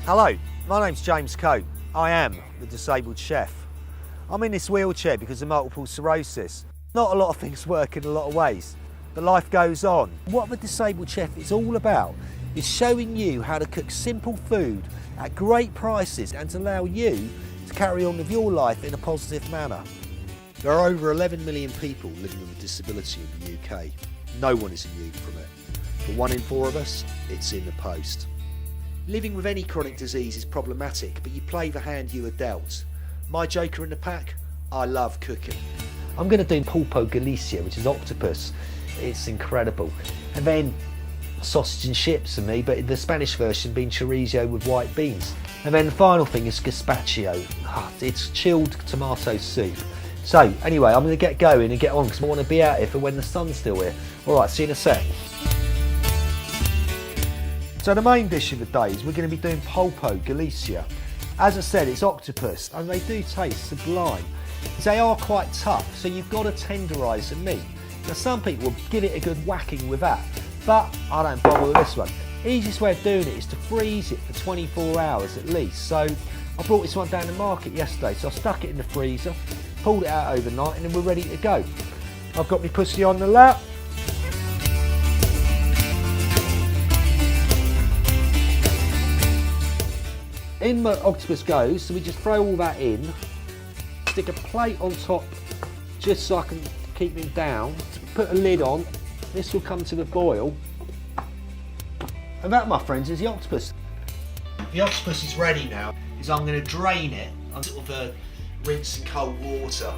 Hello, my name's James Coe. I am the disabled chef. I'm in this wheelchair because of multiple sclerosis. Not a lot of things work in a lot of ways, but life goes on. What the disabled chef is all about is showing you how to cook simple food at great prices and to allow you to carry on with your life in a positive manner. There are over 11 million people living with a disability in the UK. No one is immune from it. For 1 in 4 of us, it's in the post. Living with any chronic disease is problematic, but you play the hand you are dealt. My joker in the pack? I love cooking. I'm going to do pulpo Gallaecian, which is octopus. It's incredible. And then sausage and chips for me, but the Spanish version being chorizo with white beans. And then the final thing is Gazpacho. It's chilled tomato soup. So anyway, I'm going to get going and get on because I want to be out here for when the sun's still here. Alright, see you in a sec. So the main dish of the day is we're going to be doing pulpo Gallaecian. As I said, it's octopus and they do taste sublime. They are quite tough, so you've got to tenderise the meat. Now some people will give it a good whacking with that, but I don't bother with this one. Easiest way of doing it is to freeze it for 24 hours at least. So I brought this one down the market yesterday, so I stuck it in the freezer, pulled it out overnight, and then we're ready to go. I've got my pussy on the lap. In my octopus goes, so we just throw all that in, stick a plate on top just so I can keep it down, put a lid on, this will come to the boil, and that, my friends, is the octopus. The octopus is ready now, is I'm going to drain it on sort of rinse in cold water.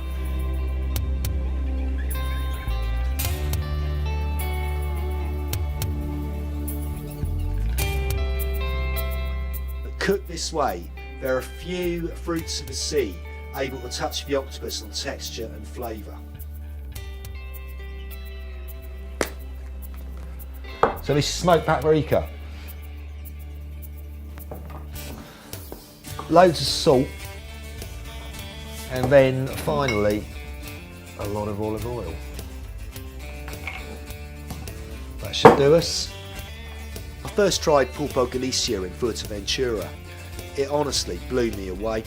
Cooked this way, there are few fruits of the sea able to touch the octopus on texture and flavour. So this is smoked paprika. Loads of salt. And then finally, a lot of olive oil. That should do us. I first tried pulpo Gallaecian in Fuerteventura. It honestly blew me away.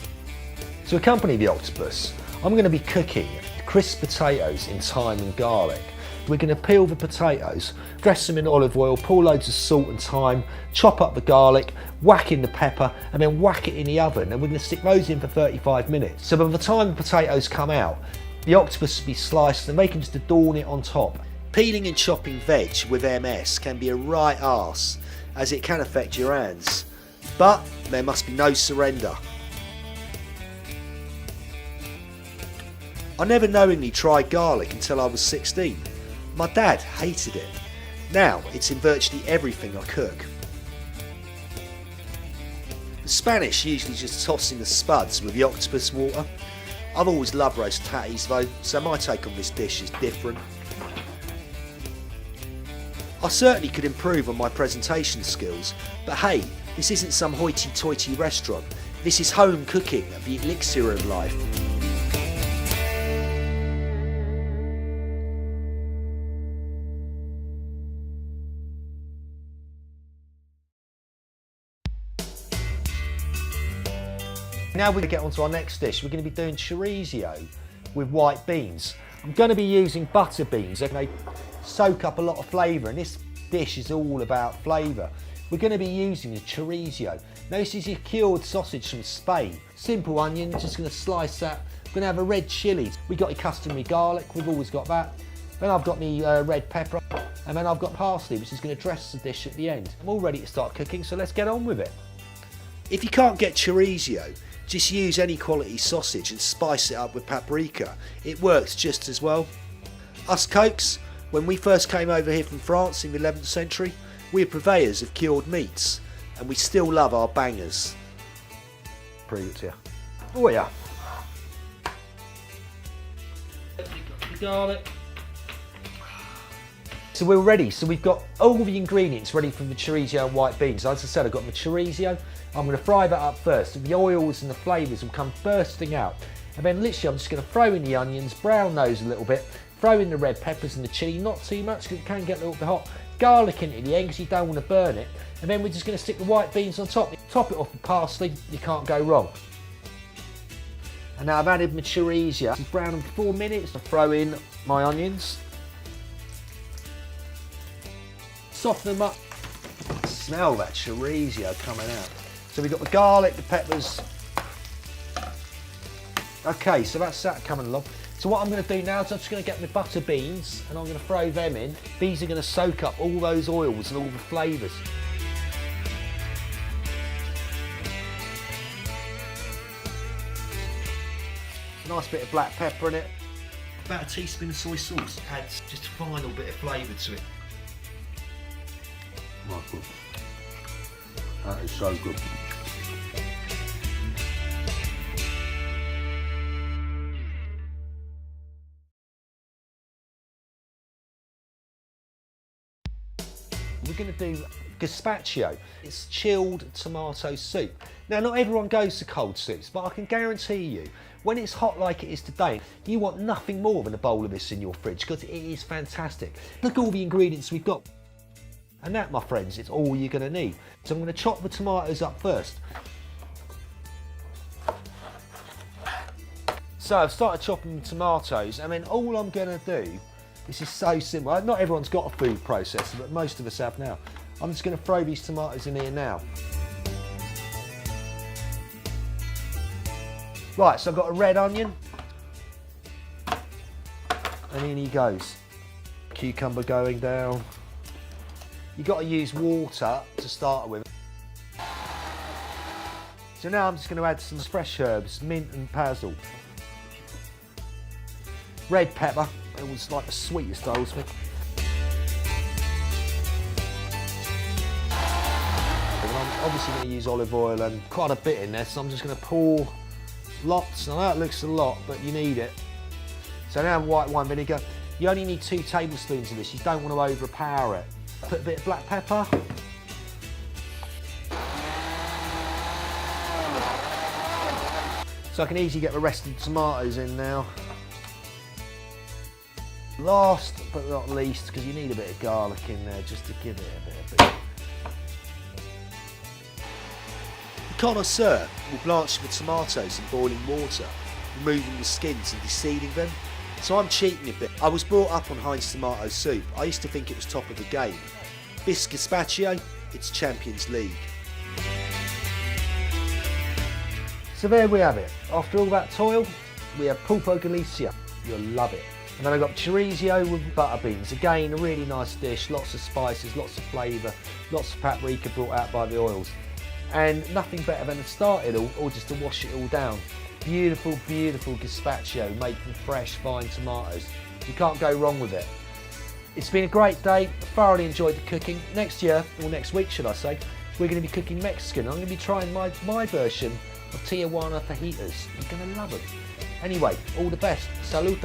To accompany the octopus, I'm going to be cooking crisp potatoes in thyme and garlic. We're going to peel the potatoes, dress them in olive oil, pour loads of salt and thyme, chop up the garlic, whack in the pepper, and then whack it in the oven. And we're going to stick those in for 35 minutes. So by the time the potatoes come out, the octopus will be sliced and they can just adorn it on top. Peeling and chopping veg with MS can be a right arse, as it can affect your hands. But there must be no surrender. I never knowingly tried garlic until I was 16. My dad hated it. Now it's in virtually everything I cook. The Spanish usually just toss in the spuds with the octopus water. I've always loved roast tatties though, so my take on this dish is different. I certainly could improve on my presentation skills, but hey, this isn't some hoity-toity restaurant. This is home cooking, the elixir of life. Now we're going to get on to our next dish. We're going to be doing chorizo with white beans. I'm going to be using butter beans. They soak up a lot of flavour, and this dish is all about flavour. We're going to be using the chorizo. Now this is your cured sausage from Spain. Simple onion, just going to slice that. We're going to have a red chilli. We got your customary garlic, we've always got that. Then I've got me red pepper, and then I've got parsley, which is going to dress the dish at the end. I'm all ready to start cooking, so let's get on with it. If you can't get chorizo, just use any quality sausage and spice it up with paprika. It works just as well. Us Cokes, when we first came over here from France in the 11th century, we were purveyors of cured meats, and we still love our bangers. Prove it to you. Oh yeah. Garlic. So we're ready. So we've got all the ingredients ready for the chorizo and white beans. As I said, I've got my chorizo. I'm going to fry that up first. So the oils and the flavours will come bursting out. And then literally I'm just going to throw in the onions, brown those a little bit, throw in the red peppers and the chilli, not too much because it can get a little bit hot. Garlic into the end because you don't want to burn it. And then we're just going to stick the white beans on top. Top it off with parsley, you can't go wrong. And now I've added my chorizo. It's browned for 4 minutes. I throw in my onions. Soften them up. Smell that chorizo coming out. So we've got the garlic, the peppers. Okay, so that's that coming along. So what I'm going to do now is I'm just going to get my butter beans and I'm going to throw them in. These are going to soak up all those oils and all the flavours. Nice bit of black pepper in it. About a teaspoon of soy sauce adds just a final bit of flavour to it. Oh, good. That is so good. We're going to do Gazpacho. It's chilled tomato soup. Now, not everyone goes to cold soups, but I can guarantee you, when it's hot like it is today, you want nothing more than a bowl of this in your fridge because it is fantastic. Look at all the ingredients we've got. And that, my friends, is all you're going to need. So I'm going to chop the tomatoes up first. So I've started chopping the tomatoes, and then all I'm going to do, this is so simple. Not everyone's got a food processor, but most of us have now. I'm just going to throw these tomatoes in here now. Right, so I've got a red onion. And in he goes. Cucumber going down. You've got to use water to start with. So now I'm just going to add some fresh herbs, mint and basil. Red pepper, it was like the sweetest I always think. And I'm obviously going to use olive oil and quite a bit in there, so I'm just going to pour lots. I know it looks a lot, but you need it. So now white wine vinegar. You only need 2 tablespoons of this, you don't want to overpower it. Put a bit of black pepper. So I can easily get the rest of the tomatoes in now. Last but not least, because you need a bit of garlic in there just to give it a bit of bit. The connoisseur will blanch the tomatoes in boiling water, removing the skins and deseeding them. So I'm cheating a bit. I was brought up on Heinz tomato soup. I used to think it was top of the game. This Gazpacho, it's Champions League. So there we have it. After all that toil, we have pulpo Gallaecian. You'll love it. And then I've got chorizo with butter beans. Again, a really nice dish, lots of spices, lots of flavour, lots of paprika brought out by the oils. And nothing better than to start it all, or just to wash it all down. Beautiful, beautiful gazpacho made from fresh, fine tomatoes. You can't go wrong with it. It's been a great day, thoroughly enjoyed the cooking. Next year, or next week should I say, we're going to be cooking Mexican. I'm going to be trying my version of Tijuana fajitas. You're going to love them. Anyway, all the best. Salute.